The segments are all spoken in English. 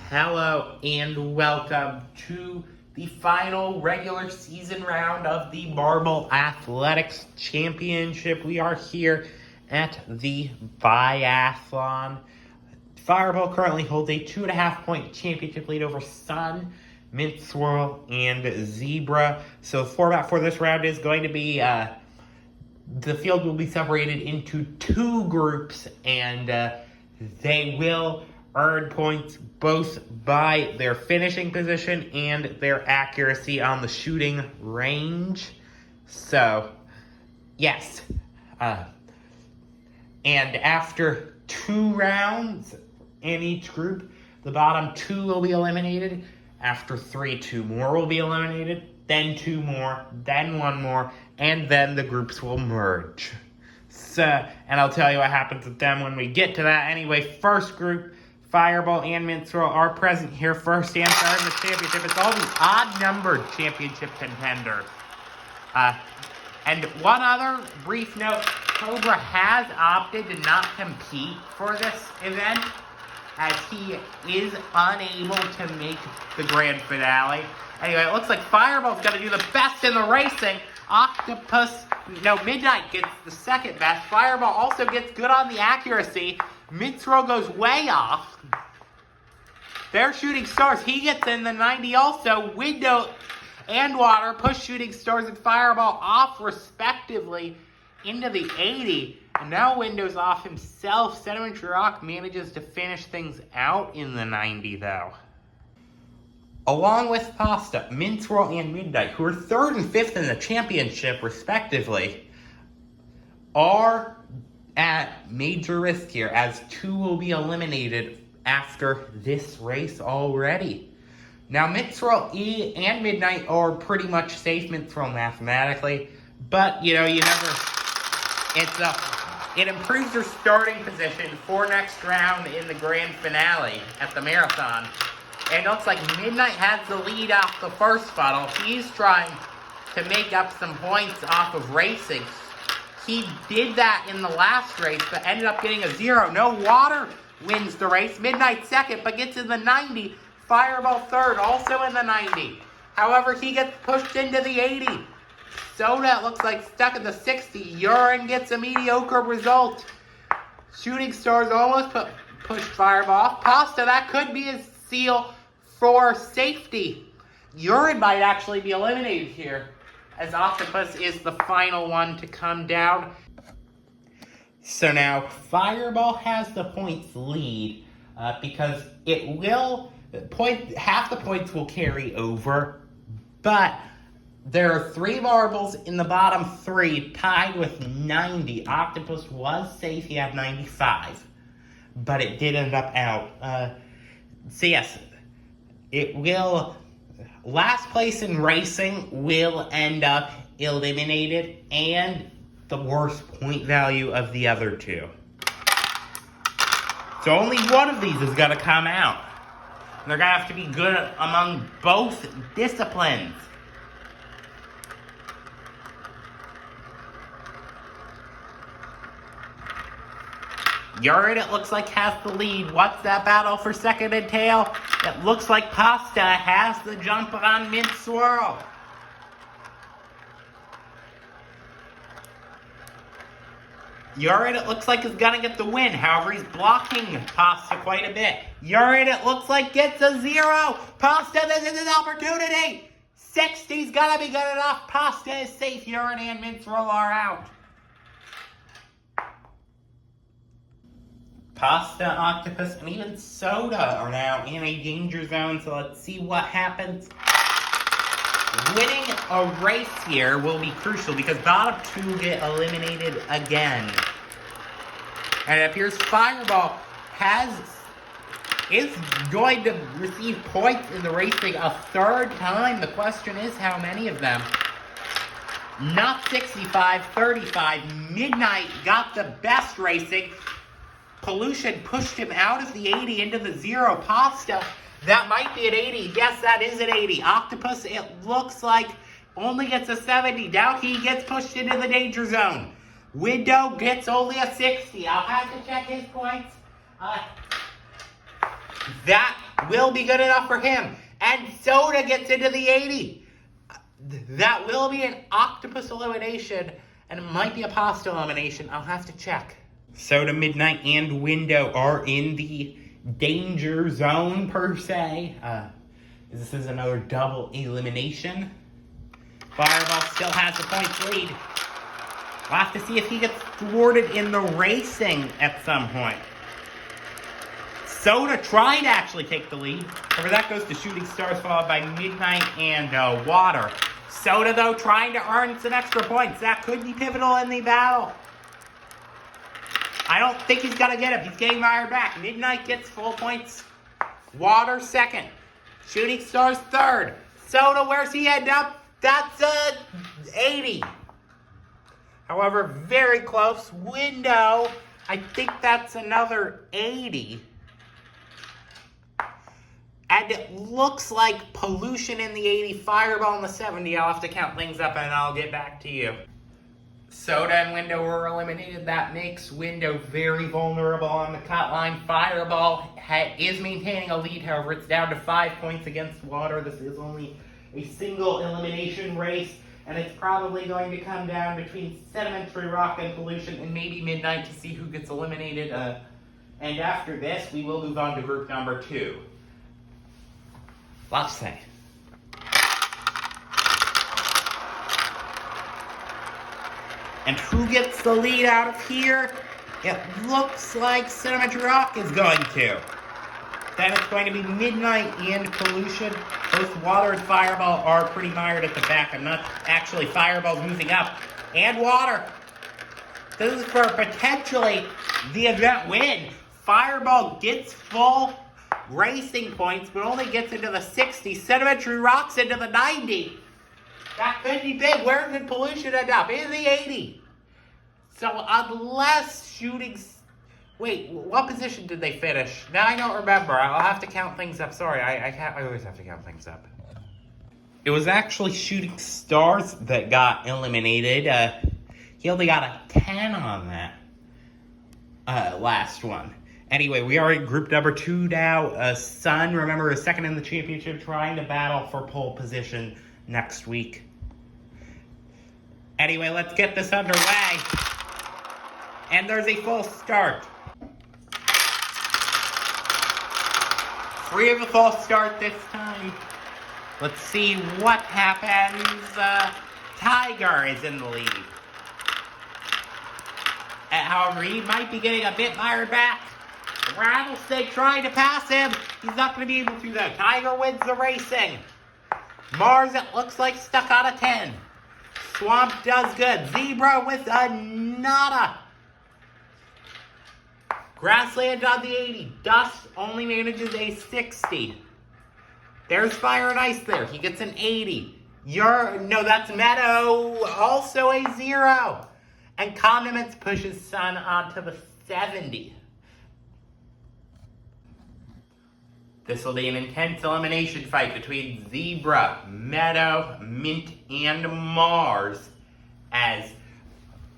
Hello and welcome to the final regular season round of the Marble Athletics Championship. We are here at the Biathlon. Fireball currently holds a 2.5-point championship lead over Sun, Mint Swirl, and Zebra. So the format for this round is going to be the field will be separated into two groups, and they will earn points both by their finishing position and their accuracy on the shooting range. So, yes. And after 2 rounds in each group, the bottom 2 will be eliminated. After 3, 2 more will be eliminated. Then 2 more, then 1 more, and then the groups will merge. So, and I'll tell you what happens with them when we get to that. Anyway, first group, Fireball and Mint Swirl are present here first and third in the championship. It's all the odd-numbered championship contenders. And one other brief note, Cobra has opted to not compete for this event, as he is unable to make the grand finale. Anyway, it looks like Fireball's going to do the best in the racing. Midnight gets the second best. Fireball also gets good on the accuracy. Mint Swirl goes way off. They're shooting stars. He gets in the 90 also. Window and Water push shooting stars and Fireball off respectively into the 80. And now Window's off himself. Sedimentary Rock manages to finish things out in the 90 though. Along with Pasta, Mint Swirl and Midnight, who are 3rd and 5th in the championship respectively, are at major risk here, as 2 will be eliminated after this race already. Now, Mint Swirl and Midnight are pretty much safe, Mint Swirl mathematically, but you never. It improves your starting position for next round in the grand finale at the marathon. And it looks like Midnight has the lead off the first funnel. He's trying to make up some points off of racing. He did that in the last race, but ended up getting a 0. No Water wins the race. Midnight second, but gets in the 90. Fireball third, also in the 90. However, he gets pushed into the 80. Soda looks like stuck in the 60. Urine gets a mediocre result. Shooting Stars almost pushed Fireball off. Pasta, that could be his seal for safety. Urine might actually be eliminated here, as Octopus is the final one to come down. So now, Fireball has the points lead, because half the points will carry over, but there are 3 marbles in the bottom 3 tied with 90. Octopus was safe, he had 95, but it did end up out. So yes, last place in racing will end up eliminated, and the worst point value of the other 2. So only one of these is going to come out. And they're going to have to be good among both disciplines. Urine, it looks like, has the lead. What's that battle for second and tail? It looks like Pasta has the jump on Mint Swirl. Urine, it looks like, is going to get the win. However, he's blocking Pasta quite a bit. Urine, it looks like, gets a 0. Pasta, this is his opportunity. 60's going to be good enough. Pasta is safe. Urine and Mint Swirl are out. Pasta, Octopus, and even Soda are now in a danger zone, so let's see what happens. Winning a race here will be crucial because bottom 2 get eliminated again. And it appears Fireball is going to receive points in the racing a 3rd time. The question is how many of them. Not 65, 35. Midnight got the best racing. Pollution pushed him out of the 80 into the 0. Pasta, that might be an 80. Yes, that is an 80. Octopus, it looks like, only gets a 70. Now he gets pushed into the danger zone. Window gets only a 60. I'll have to check his points. That will be good enough for him. And Soda gets into the 80. That will be an octopus elimination, and it might be a pasta elimination. I'll have to check. Soda, Midnight, and Window are in the danger zone, per se. This is another double elimination. Fireball still has the points lead. We'll have to see if he gets thwarted in the racing at some point. Soda trying to actually take the lead. However, that goes to Shooting Stars, followed by Midnight and Water. Soda, though, trying to earn some extra points. That could be pivotal in the battle. I don't think he's going to get him. He's getting mired back. Midnight gets full points. Water second. Shooting Stars third. Soda, where's he end up? That's 80. However, very close. Window, I think that's another 80. And it looks like Pollution in the 80, Fireball in the 70. I'll have to count things up and I'll get back to you. Soda and Window were eliminated. That makes Window very vulnerable on the cut line. Fireball is maintaining a lead, however, it's down to 5 points against Water. This is only a single elimination race, and it's probably going to come down between Sedimentary Rock and Pollution and maybe Midnight to see who gets eliminated. And after this, we will move on to group number 2. Lots to say. And who gets the lead out of here? It looks like Sedimentary Rock is going to. Then it's going to be Midnight and Pollution. Both Water and Fireball are pretty mired at the back. I'm not actually. Fireball's moving up. And Water. This is for potentially the event win. Fireball gets full racing points, but only gets into the 60. Sedimentary Rock's into the 90. That could be big. Where did Pollution end up? In the 80. So unless Shooting... Wait, what position did they finish? Now I don't remember. I'll have to count things up. Sorry, I always have to count things up. It was actually Shooting Stars that got eliminated. He only got a 10 on that last one. Anyway, we are in group number 2 now. Sun, remember, is second in the championship, trying to battle for pole position next week. Anyway, let's get this underway. And there's a full start. 3 of a false start this time. Let's see what happens. Tiger is in the lead. However, he might be getting a bit mired back. Rattlesnake trying to pass him. He's not going to be able to, though. Tiger wins the racing. Mars, it looks like, stuck out of 10. Swamp does good. Zebra with a nada. Grassland on the 80. Dust only manages a 60. There's Fire and Ice there. He gets an 80. No, that's Meadow. Also a 0. And Condiments pushes Sun onto the 70. This will be an intense elimination fight between Zebra, Meadow, Mint, and Mars as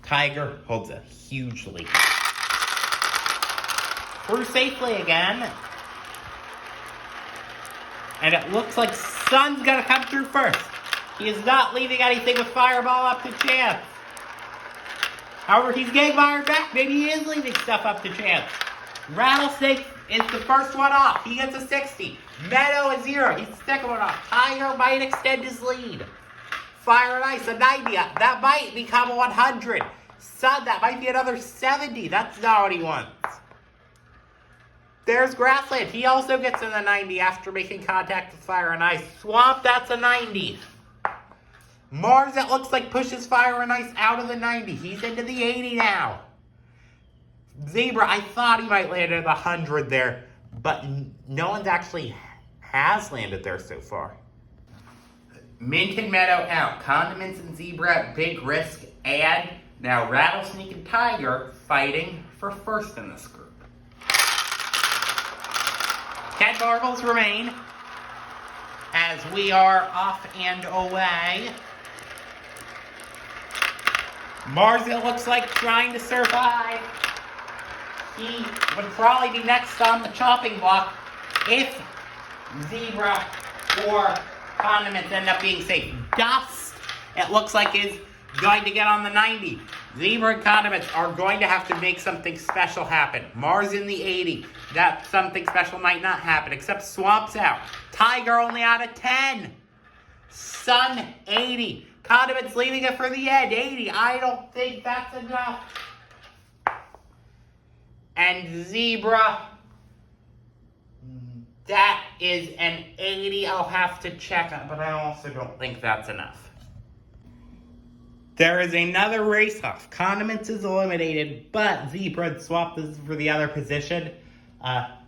Tiger holds a huge lead. Through safely again. And it looks like Sun's going to come through first. He is not leaving anything with Fireball up to chance. However, he's getting mired back. Maybe he is leaving stuff up to chance. Rattlesnake is the first one off. He gets a 60. Meadow a 0. He's the second one off. Tiger might extend his lead. Fire and Ice a 90. That might become a 100. Sun, that might be another 70. That's not what he wants. There's Grassland. He also gets in the 90 after making contact with Fire and Ice. Swamp, that's a 90. Mars, it looks like, pushes Fire and Ice out of the 90. He's into the 80 now. Zebra, I thought he might land at 100 there, but no one's actually has landed there so far. Mint and Meadow out. Condiments and Zebra, big risk. And now Rattlesnake and Tiger fighting for first in this group. 10 marbles remain as we are off and away. Mars, it looks like, trying to survive. He would probably be next on the chopping block if Zebra or Condiments end up being safe. Dust, it looks like, is going to get on the 90. Zebra and Condiments are going to have to make something special happen. Mars in the 80. That something special might not happen, except Swamp's out. Tiger only out of 10. Sun, 80. Condiments leaving it for the end, 80. I don't think that's enough. And Zebra, that is an 80. I'll have to check on, but I also don't think that's enough. There is another race-off. Condiments is eliminated, but Zebra swapped this for the other position.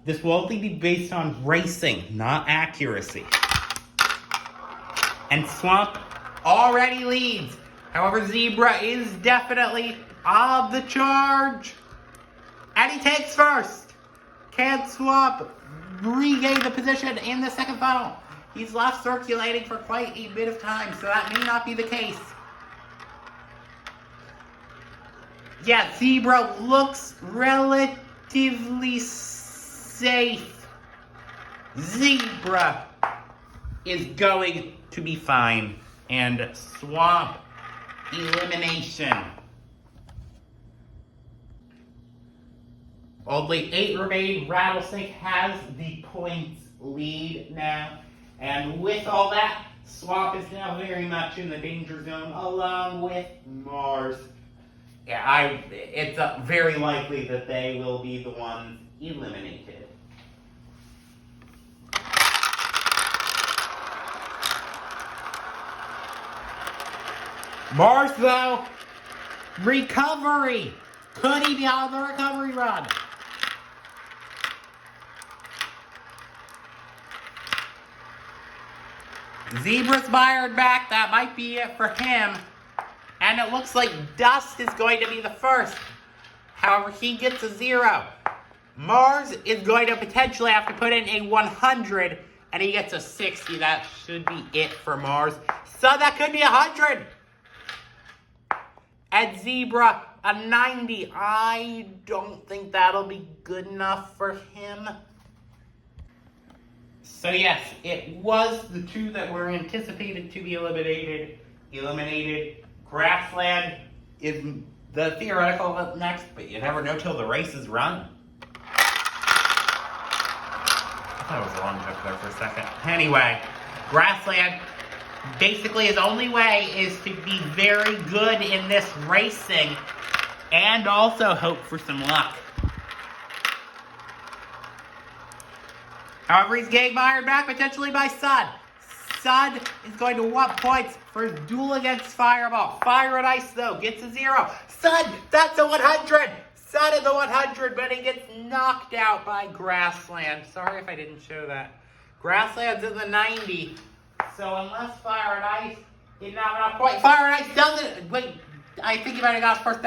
This will only be based on racing, not accuracy. And Swamp already leads. However, Zebra is definitely on the charge. And he takes first. Can Swamp regain the position in the second funnel? He's left circulating for quite a bit of time, so that may not be the case. Yeah, Zebra looks relatively safe. Zebra is going to be fine. And Swamp, elimination. Only 8 remain. Rattlesnake has the points lead now. And with all that, Swamp is now very much in the danger zone, along with Mars. Yeah, it's very likely that they will be the ones eliminated. Mars, though, recovery. Could he be on the recovery run? Zebra's fired back. That might be it for him. And it looks like Dust is going to be the first. However, he gets a 0. Mars is going to potentially have to put in a 100, and he gets a 60. That should be it for Mars. So that could be 100. And Zebra, a 90. I don't think that'll be good enough for him. So yes, it was the 2 that were anticipated to be eliminated. Grassland is the theoretical up next, but you never know till the race is run. I thought it was a long joke there for a second. Anyway, Grassland, basically his only way is to be very good in this racing and also hope for some luck. However, he's getting fired back potentially by Sun. Sun is going to want points for his duel against Fireball. Fire and Ice, though, gets a 0. Sun, that's a 100. Sun is a 100, but he gets knocked out by Grassland. Sorry if I didn't show that. Grassland's in the 90. So unless Fire and Ice didn't have enough points. Fire and Ice doesn't. Wait, I think you might have got first.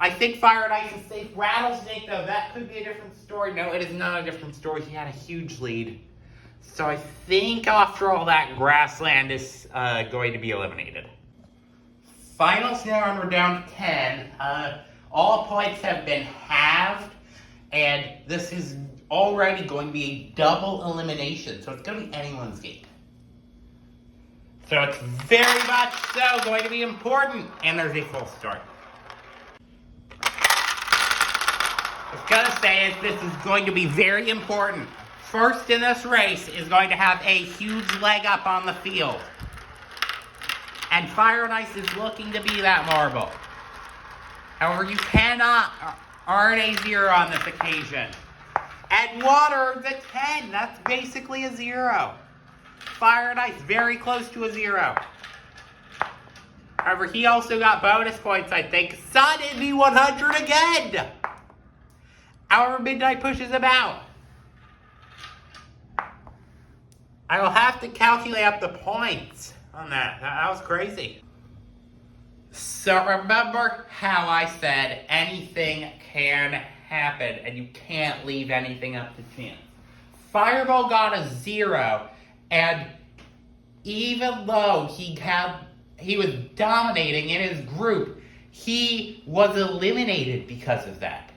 I think Fire and Ice is safe. Rattlesnake, though, that could be a different story. No, it is not a different story. He had a huge lead. So I think after all that, Grassland is going to be eliminated. Finals now, and we're down to 10. All points have been halved, and this is already going to be a double elimination. So it's going to be anyone's game. So it's very much so going to be important, and there's a full start. I was going to say is this is going to be very important. First in this race is going to have a huge leg up on the field. And Fire and Ice is looking to be that marble. However, you cannot earn a 0 on this occasion. And Water earns a 10. That's basically a 0. Fire and Ice very close to a 0. However, he also got bonus points, I think. Sun in the 100 again. However, Midnight pushes him out. I will have to calculate up the points on that. That was crazy. So remember how I said anything can happen and you can't leave anything up to chance. Fireball got a 0, and even though he was dominating in his group, he was eliminated because of that.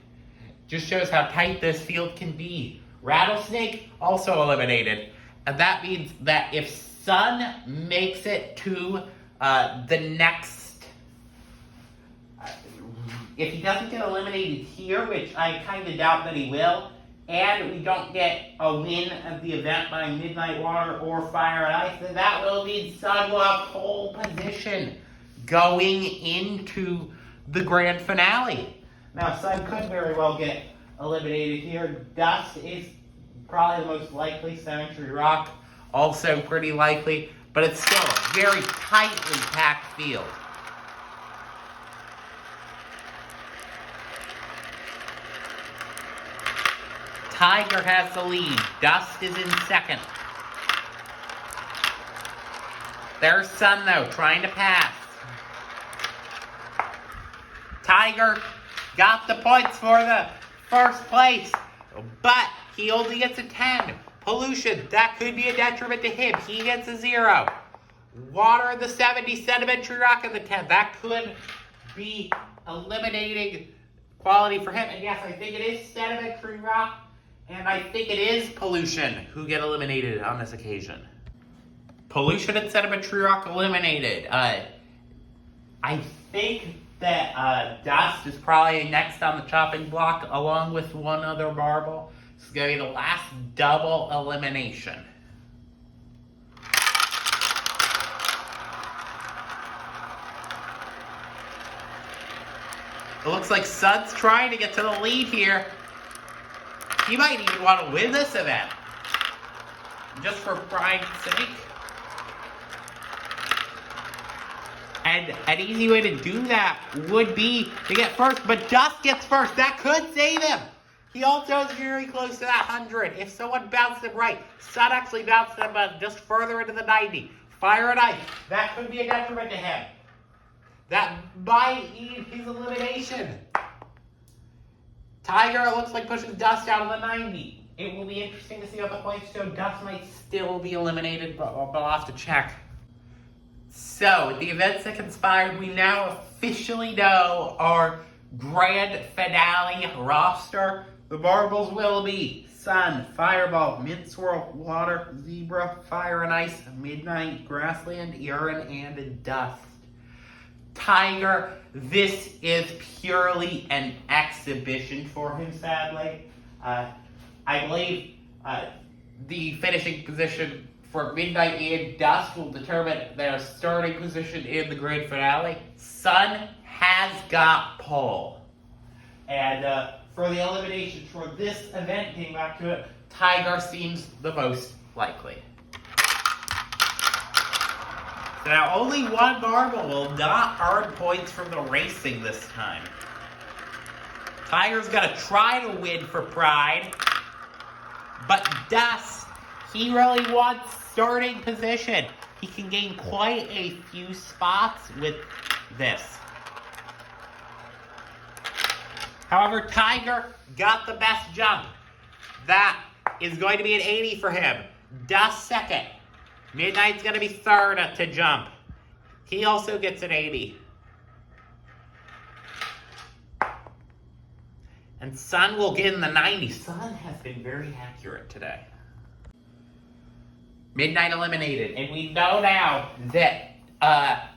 Just shows how tight this field can be Rattlesnake also eliminated. And that means that if Sun makes it to the next, if he doesn't get eliminated here, which I kind of doubt that he will, and we don't get a win of the event by Midnight Water or Fire and Ice, then that will mean Sun will have pole position going into the grand finale. Now, Sun could very well get eliminated here. Dust is probably the most likely. Cemetery Rock also pretty likely, but it's still a very tightly packed field. Tiger has the lead. Dust is in second. There's Sun, though, trying to pass. Tiger got the points for the first place, but he only gets a 10. Pollution, that could be a detriment to him. He gets a 0. Water in the 70, Sedimentary Rock in the 10. That could be eliminating quality for him. And yes, I think it is Sedimentary Rock, and I think it is Pollution who get eliminated on this occasion. Pollution and Sedimentary Rock eliminated. I think that Dust is probably next on the chopping block, along with one other marble. This is going to be the last double elimination. It looks like Sun's trying to get to the lead here. He might even want to win this event, just for pride's sake. And an easy way to do that would be to get first, but Dust gets first. That could save him. He also is very close to that 100. If someone bounced him right, Sun actually bounced him just further into the 90. Fire and Ice, that could be a detriment to him. That might eat his elimination. Tiger looks like pushes Dust out of the 90. It will be interesting to see how the points show. Dust might still be eliminated, but I'll have to check. So, the events that conspired, we now officially know our grand finale roster. The marbles will be Sun, Fireball, Mintswirl, Water, Zebra, Fire and Ice, Midnight, Grassland, Urine, and Dust. Tiger, this is purely an exhibition for him, sadly. I believe the finishing position for Midnight and Dust will determine their starting position in the grand finale. Sun has got pole. And for the elimination for this event, getting back to it, Tiger seems the most likely. So now only one marble will not earn points from the racing this time. Tiger's gonna try to win for pride, but Dust, he really wants starting position. He can gain quite a few spots with this. However, Tiger got the best jump. That is going to be an 80 for him. Dust second. Midnight's going to be third to jump. He also gets an 80. And Sun will get in the 90. Sun has been very accurate today. Midnight eliminated. And we know now that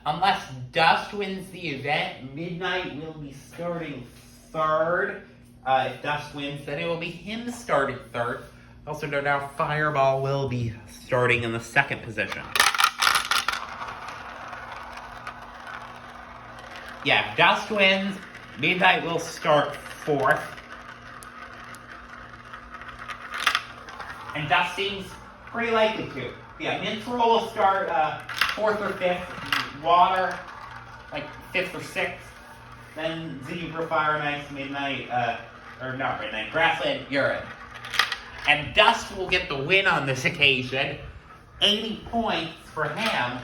unless Dust wins the event, Midnight will be starting third. If Dust wins, then it will be him starting third. Also know now Fireball will be starting in the second position. Yeah, if Dust wins, Midnight will start fourth. And Dust seems pretty likely to. Yeah, Minstrel will start fourth or fifth. Water, like fifth or sixth. Then Zebra, Fire and Ice, Midnight, or not Midnight, Grassland, Urine. And Dust will get the win on this occasion. 80 points for him.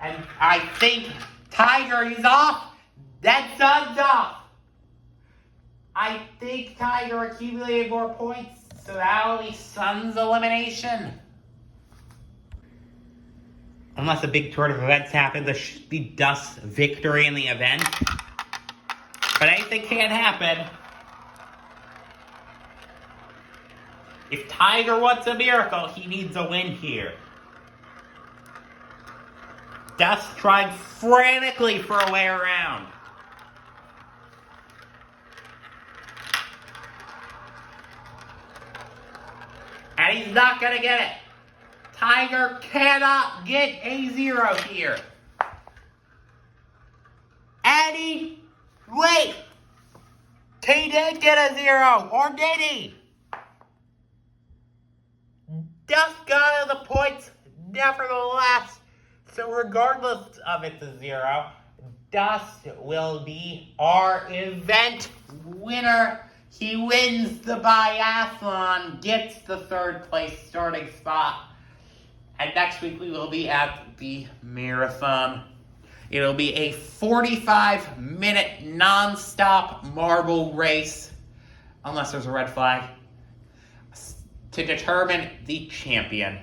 And I think Tiger is off. That Sun's off. I think Tiger accumulated more points, so that'll be Sun's elimination. Unless a big turn of events happen, this should be Dust's victory in the event. But anything can happen. If Tiger wants a miracle, he needs a win here. Dust trying frantically for a way around. And he's not going to get it. Tiger cannot get a 0 here. And wait! He did get a 0, or did he? Dust got the points, nevertheless. So regardless of it's a 0, Dust will be our event winner. He wins the biathlon, gets the 3rd place starting spot. And next week we will be at the marathon. It'll be a 45-minute non-stop marble race, unless there's a red flag, to determine the champion.